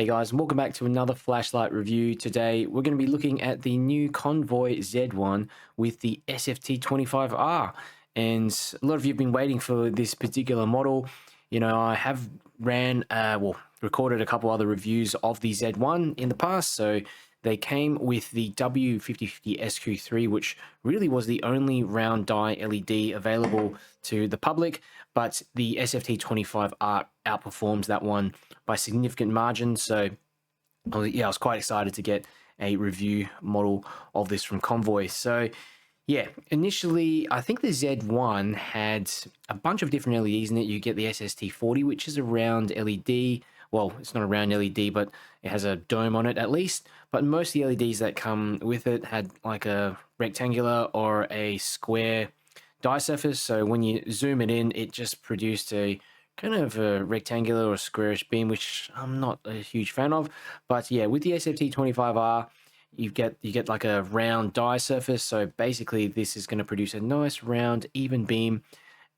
Hey guys, and welcome back to another flashlight review. Today we're going to be looking at the new Convoy Z1 with the SFT-25R. And a lot of you have been waiting for this particular model. You know, I have recorded a couple other reviews of the Z1 in the past. So they came with the W5050 SQ3, which really was the only round die LED available to the public, but the SFT-25R outperforms that one by significant margin. So I was quite excited to get a review model of this from Convoy. So yeah, initially I think the Z1 had a bunch of different LEDs in it. You get the SST40, which is a round LED. Well, it's not a round LED, but it has a dome on it at least. But most of the LEDs that come with it had like a rectangular or a square die surface. So when you zoom it in, it just produced a kind of a rectangular or squarish beam, which I'm not a huge fan of. But yeah, with the SFT-25R, you get like a round die surface. So basically this is going to produce a nice round even beam,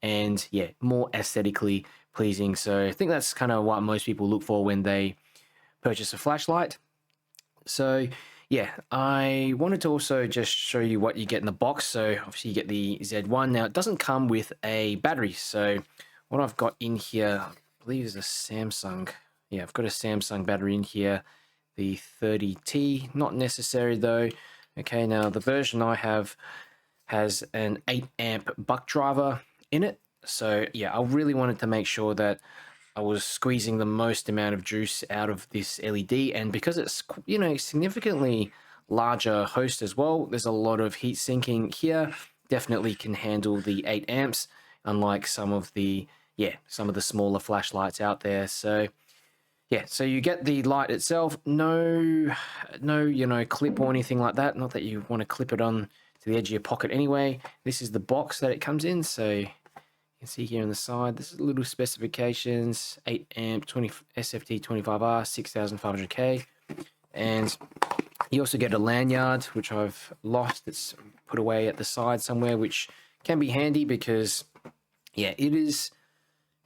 and yeah, more aesthetically pleasing. So I think that's kind of what most people look for when they purchase a flashlight. So yeah, I wanted to also just show you what you get in the box. So obviously you get the Z1. Now it doesn't come with a battery. So what I've got in here, I believe is a Samsung. Yeah, I've got a Samsung battery in here, the 30T, not necessary though. Okay, now the version I have has an 8 amp buck driver in it. So yeah, I really wanted to make sure that I was squeezing the most amount of juice out of this LED, and because it's, you know, significantly larger host as well, there's a lot of heat sinking here. Definitely can handle the 8 amps, unlike some of the smaller flashlights out there. So yeah, so you get the light itself, no clip or anything like that. Not that you want to clip it on to the edge of your pocket anyway. This is the box that it comes in. So you can see here on the side, this is little specifications: 8 amp, SFT-25R, 6500K, and you also get a lanyard, which I've lost. It's put away at the side somewhere, which can be handy because yeah, it is,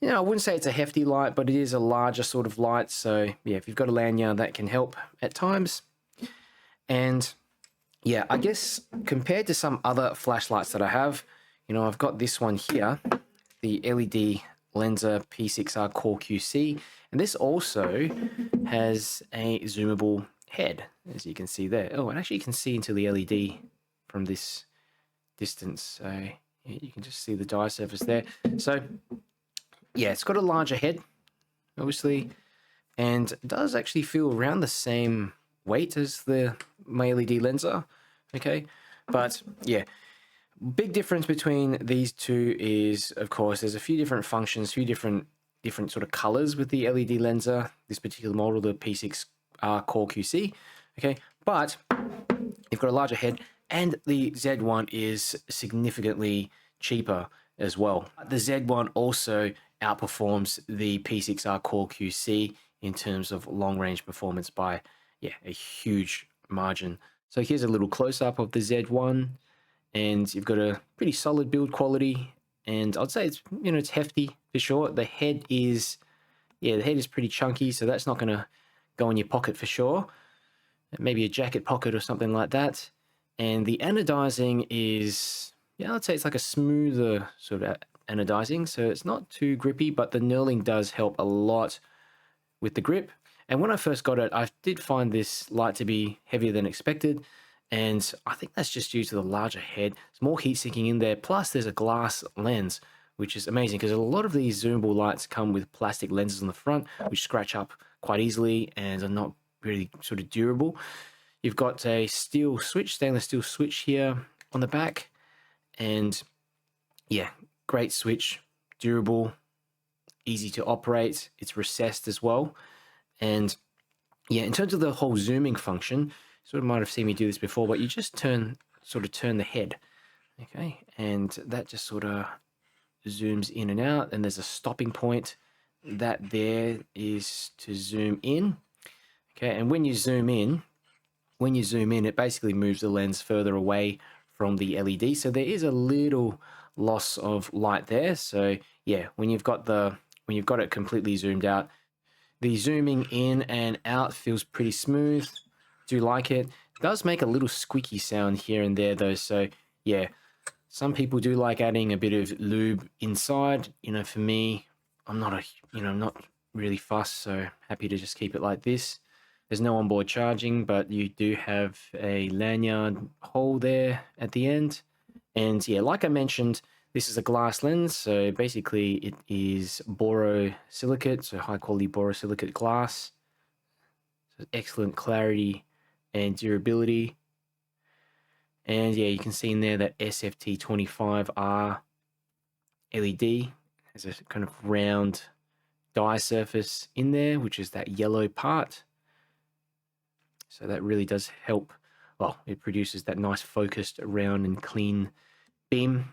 you know, I wouldn't say it's a hefty light, but it is a larger sort of light. So yeah, if you've got a lanyard, that can help at times. And yeah, I guess compared to some other flashlights that I have, you know, I've got this one here, the Ledlenser P6R Core QC, and this also has a zoomable head, as you can see there. Oh, and actually you can see into the LED from this distance, so yeah, you can just see the die surface there. So yeah, it's got a larger head, obviously, and it does actually feel around the same weight as my LED Lenser. Okay, but yeah, big difference between these two is, of course, there's a few different functions, few different sort of colors with the LED Lenser, this particular model, the P6R Core QC. Okay, but you've got a larger head, and the Z1 is significantly cheaper as well. The Z1 also outperforms the P6R Core QC in terms of long-range performance by, yeah, a huge margin. So here's a little close-up of the Z1, and you've got a pretty solid build quality, and I'd say it's, you know, it's hefty for sure. The head is pretty chunky, so that's not going to go in your pocket for sure. Maybe a jacket pocket or something like that. And the anodizing is, yeah, I'd say it's like a smoother sort of anodizing, so it's not too grippy, but the knurling does help a lot with the grip. And when I first got it, I did find this light to be heavier than expected, and I think that's just due to the larger head. There's more heat sinking in there, plus there's a glass lens, which is amazing because a lot of these zoomable lights come with plastic lenses on the front, which scratch up quite easily and are not really sort of durable. You've got a stainless steel switch here on the back, and yeah, great switch, durable, easy to operate. It's recessed as well. And yeah, in terms of the whole zooming function, sort of might have seen me do this before, but you just turn the head, okay, and that just sort of zooms in and out, and there's a stopping point. That there is to zoom in, okay, and when you zoom in, it basically moves the lens further away from the LED, so there is a little loss of light there. So yeah, when you've got it completely zoomed out, The zooming in and out feels pretty smooth. Do like it. It does make a little squeaky sound here and there though, so yeah, some people do like adding a bit of lube inside. You know, for me, I'm not not really fussed, so happy to just keep it like this. There's no onboard charging, but you do have a lanyard hole there at the end. And yeah, like I mentioned, this is a glass lens, so basically it is borosilicate, so high quality borosilicate glass. So excellent clarity and durability. And yeah, you can see in there that SFT-25R LED has a kind of round dye surface in there, which is that yellow part. So that really does help. Well, it produces that nice focused, round and clean beam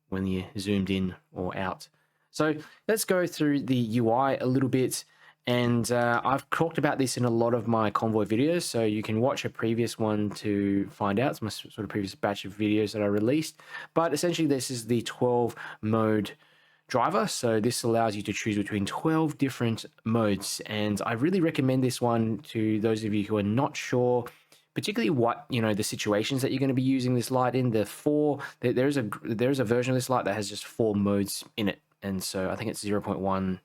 when you're zoomed in or out. So let's go through the UI a little bit. And I've talked about this in a lot of my Convoy videos, so you can watch a previous one to find out. It's my sort of previous batch of videos that I released. But essentially, this is the 12 mode driver. So this allows you to choose between 12 different modes. And I really recommend this one to those of you who are not sure, particularly what, the situations that you're going to be using this light in. There's a version of this light that has just 4 modes in it. And so I think it's 0.1,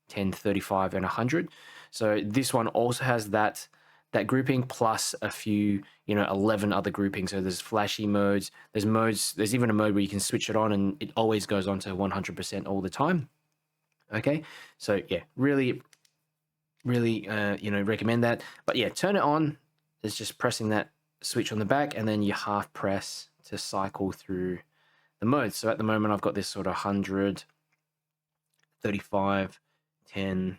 10, 35, and 100. So this one also has that grouping plus a few, 11 other groupings. So there's flashy modes, there's even a mode where you can switch it on and it always goes on to 100% all the time. Okay, so yeah, really, recommend that. But yeah, turn it on. It's just pressing that switch on the back, and then you half press to cycle through the modes. So at the moment, I've got this sort of 100, 35, 10,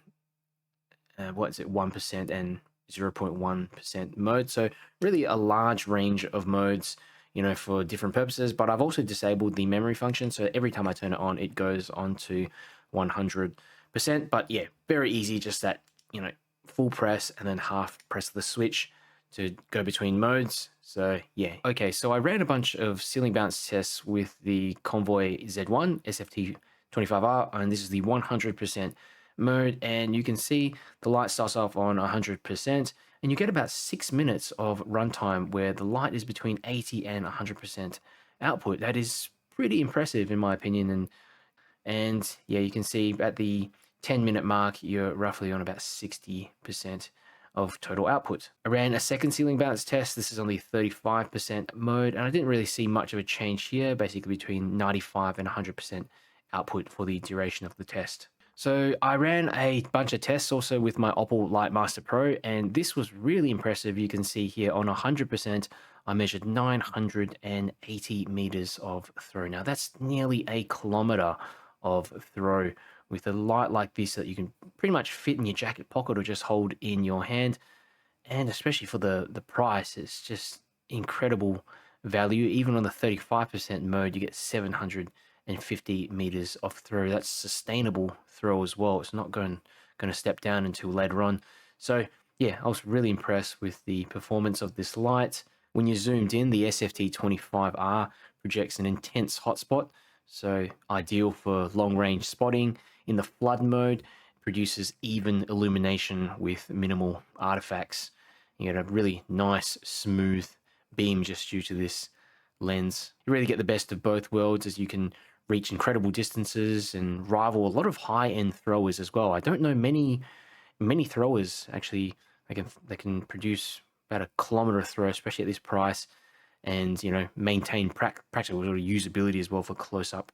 1% and 0.1% mode. So really a large range of modes, for different purposes. But I've also disabled the memory function. So every time I turn it on, it goes on to 100%. But yeah, very easy, just that, full press and then half press the switch to go between modes. So yeah. Okay, so I ran a bunch of ceiling bounce tests with the Convoy Z1 SFT-25R, and this is the 100% mode, and you can see the light starts off on 100%, and you get about 6 minutes of runtime where the light is between 80 and 100% output. That is pretty impressive in my opinion. And yeah, you can see at the 10-minute mark, you're roughly on about 60% of total output. I ran a second ceiling bounce test. This is on the 35% mode, and I didn't really see much of a change here, basically between 95 and 100% output for the duration of the test. So I ran a bunch of tests also with my Audible Lightmaster Pro, and this was really impressive. You can see here on 100%, I measured 980 meters of throw. Now that's nearly a kilometer of throw with a light like this that you can pretty much fit in your jacket pocket or just hold in your hand. And especially for the price, it's just incredible value. Even on the 35% mode, you get 750 meters of throw. That's sustainable throw as well. It's not going to step down until later on. So yeah, I was really impressed with the performance of this light. When you're zoomed in, the SFT-25R projects an intense hotspot, so ideal for long-range spotting. In the flood mode, it produces even illumination with minimal artifacts. You get a really nice, smooth beam just due to this lens. You really get the best of both worlds, as you can reach incredible distances and rival a lot of high-end throwers as well. I don't know many throwers actually they can produce about a kilometer throw, especially at this price, and maintain practical sort of usability as well for close-up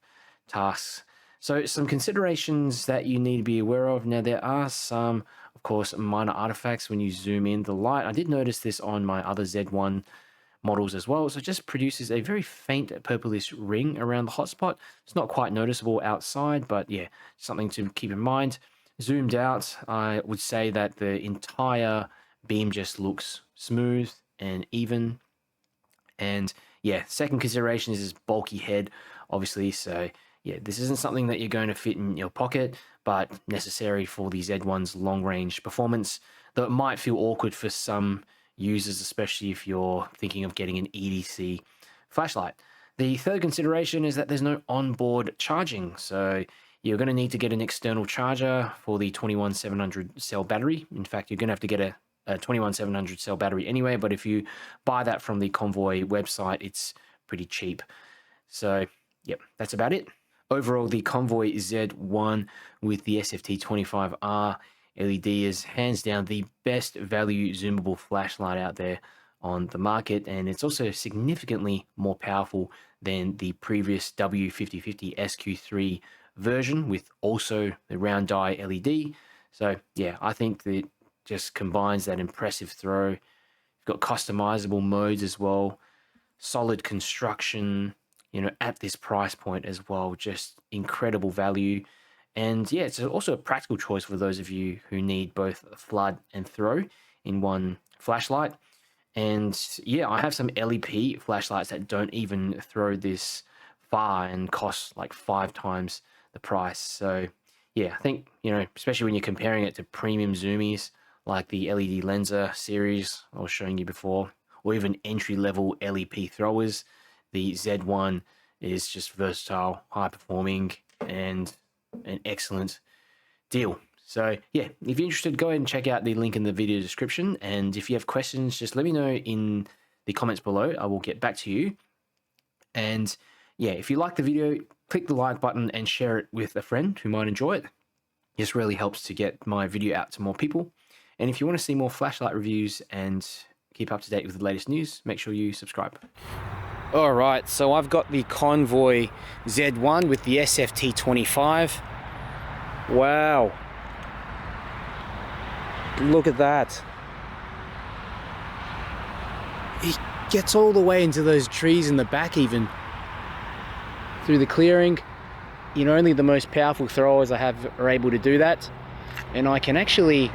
tasks. So some considerations that you need to be aware of. Now, there are some, of course, minor artifacts when you zoom in the light. I did notice this on my other Z1 models as well. So it just produces a very faint purplish ring around the hotspot. It's not quite noticeable outside, but yeah, something to keep in mind. Zoomed out, I would say that the entire beam just looks smooth and even. And yeah, second consideration is this bulky head, obviously. So yeah, this isn't something that you're going to fit in your pocket, but necessary for the Z1's long-range performance, though it might feel awkward for some users, especially if you're thinking of getting an EDC flashlight. The third consideration is that there's no onboard charging, so You're going to need to get an external charger for the 21700 cell battery. In fact, you're going to have to get a 21700 cell battery anyway, but if you buy that from the Convoy website, it's pretty cheap. So, yep, that's about it. Overall, the Convoy Z1 with the SFT-25R LED is hands down the best value zoomable flashlight out there on the market, and it's also significantly more powerful than the previous W5050 SQ3 version with also the round die LED. So yeah, I think that just combines that impressive throw. You've got customizable modes as well, solid construction, you know, at this price point as well, just incredible value. And yeah, it's also a practical choice for those of you who need both flood and throw in one flashlight. And yeah, I have some LEP flashlights that don't even throw this far and cost like 5 times the price. So yeah, I think, you know, especially when you're comparing it to premium zoomies like the Ledlenser series I was showing you before, or even entry-level LEP throwers, the Z1 is just versatile, high-performing, and an excellent deal. So yeah, if you're interested, go ahead and check out the link in the video description. And if you have questions, just let me know in the comments below. I will get back to you. And yeah, if you like the video, click the like button and share it with a friend who might enjoy it. This really helps to get my video out to more people. And if you want to see more flashlight reviews and keep up to date with the latest news, make sure you subscribe. All right, so I've got the Convoy Z1 with the SFT-25. Wow. Look at that. It gets all the way into those trees in the back even. Through the clearing. You know, only the most powerful throwers I have are able to do that. And I can actually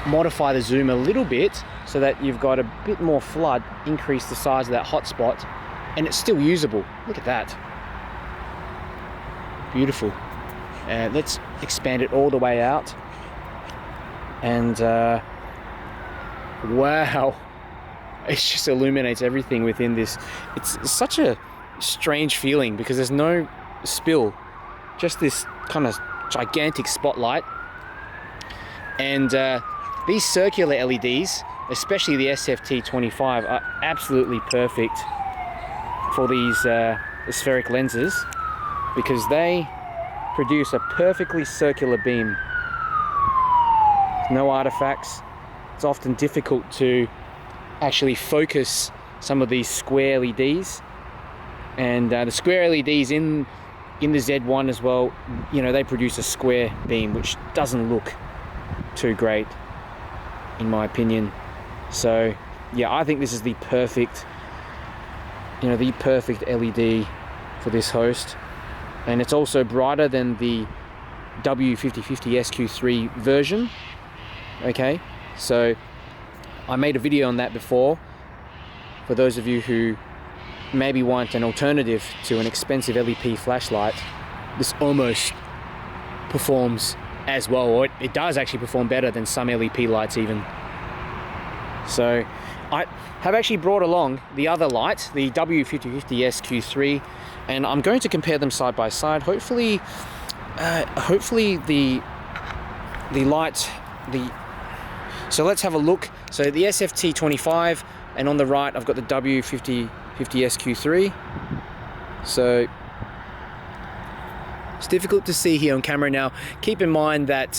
modify the zoom a little bit so that you've got a bit more flood, increase the size of that hotspot, and it's still usable. Look at that. Beautiful. Let's expand it all the way out. And wow, it just illuminates everything within this. It's such a strange feeling because there's no spill, just this kind of gigantic spotlight. And these circular LEDs, especially the SFT-25, are absolutely perfect for these spheric lenses because they produce a perfectly circular beam. No artifacts. It's often difficult to actually focus some of these square LEDs, and the square LEDs in the Z1 as well, you know, they produce a square beam which doesn't look too great in my opinion. So yeah, I think this is the perfect, you know, the perfect LED for this host, and it's also brighter than the W5050 SQ3 version. Okay, so I made a video on that before for those of you who maybe want an alternative to an expensive LEP flashlight. This almost performs as well, or it does actually perform better than some LEP lights even. So I have actually brought along the other light, the W5050 SQ3, and I'm going to compare them side by side. Hopefully the light, so let's have a look. So the SFT-25, and on the right I've got the W5050 SQ3. So it's difficult to see here on camera. Now keep in mind that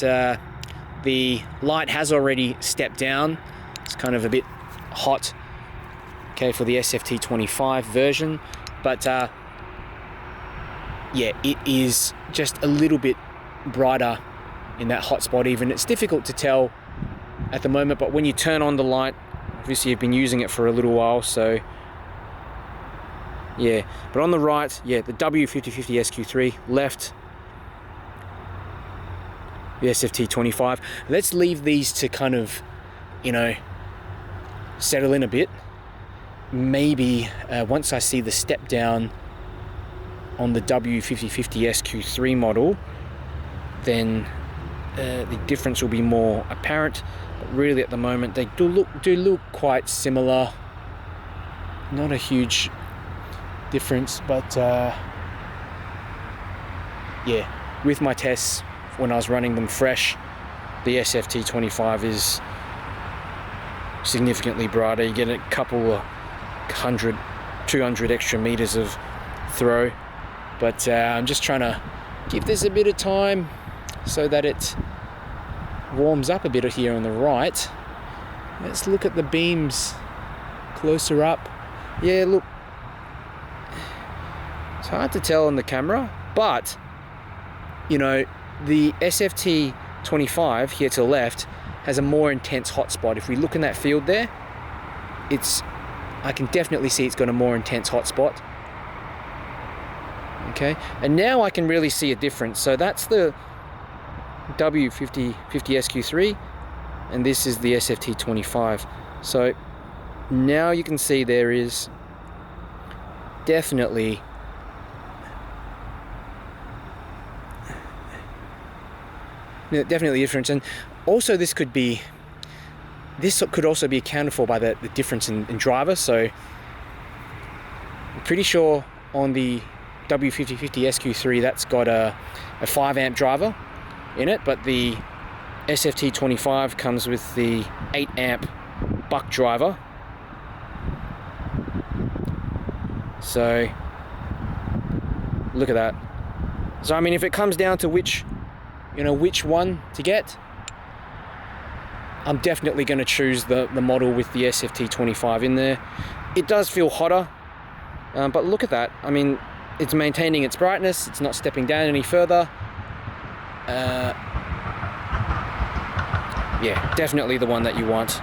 the light has already stepped down. It's kind of a bit hot, okay, for the SFT-25 version, but yeah, it is just a little bit brighter in that hotspot even. It's difficult to tell at the moment, but when you turn on the light, obviously you've been using it for a little while, so yeah. But on the right, yeah, the W5050 SQ3, left the SFT-25. Let's leave these to kind of, you know, settle in a bit. Maybe once I see the step down on the W5050 SQ3 model, then the difference will be more apparent. But really at the moment they do look quite similar. Not a huge difference, but yeah, with my tests when I was running them fresh, the SFT-25 is significantly brighter. You get a couple of 100, 200 extra meters of throw, but I'm just trying to give this a bit of time so that it warms up a bit here on the right. Let's look at the beams closer up. Yeah, look, it's hard to tell on the camera, but you know, the SFT-25 here to the left has a more intense hotspot. If we look in that field there, I can definitely see it's got a more intense hotspot. Okay, and now I can really see a difference. So that's the W50SQ3, and this is the SFT-25. So now you can see there is definitely a difference. And also this could also be accounted for by the difference in driver. So I'm pretty sure on the W50SQ3 that's got a 5 amp driver in it, but the SFT-25 comes with the 8 amp buck driver. So look at that. So I mean, if it comes down to which one to get, I'm definitely going to choose the model with the SFT-25 in there. It does feel hotter, but look at that. I mean, it's maintaining its brightness. It's not stepping down any further. Yeah, definitely the one that you want.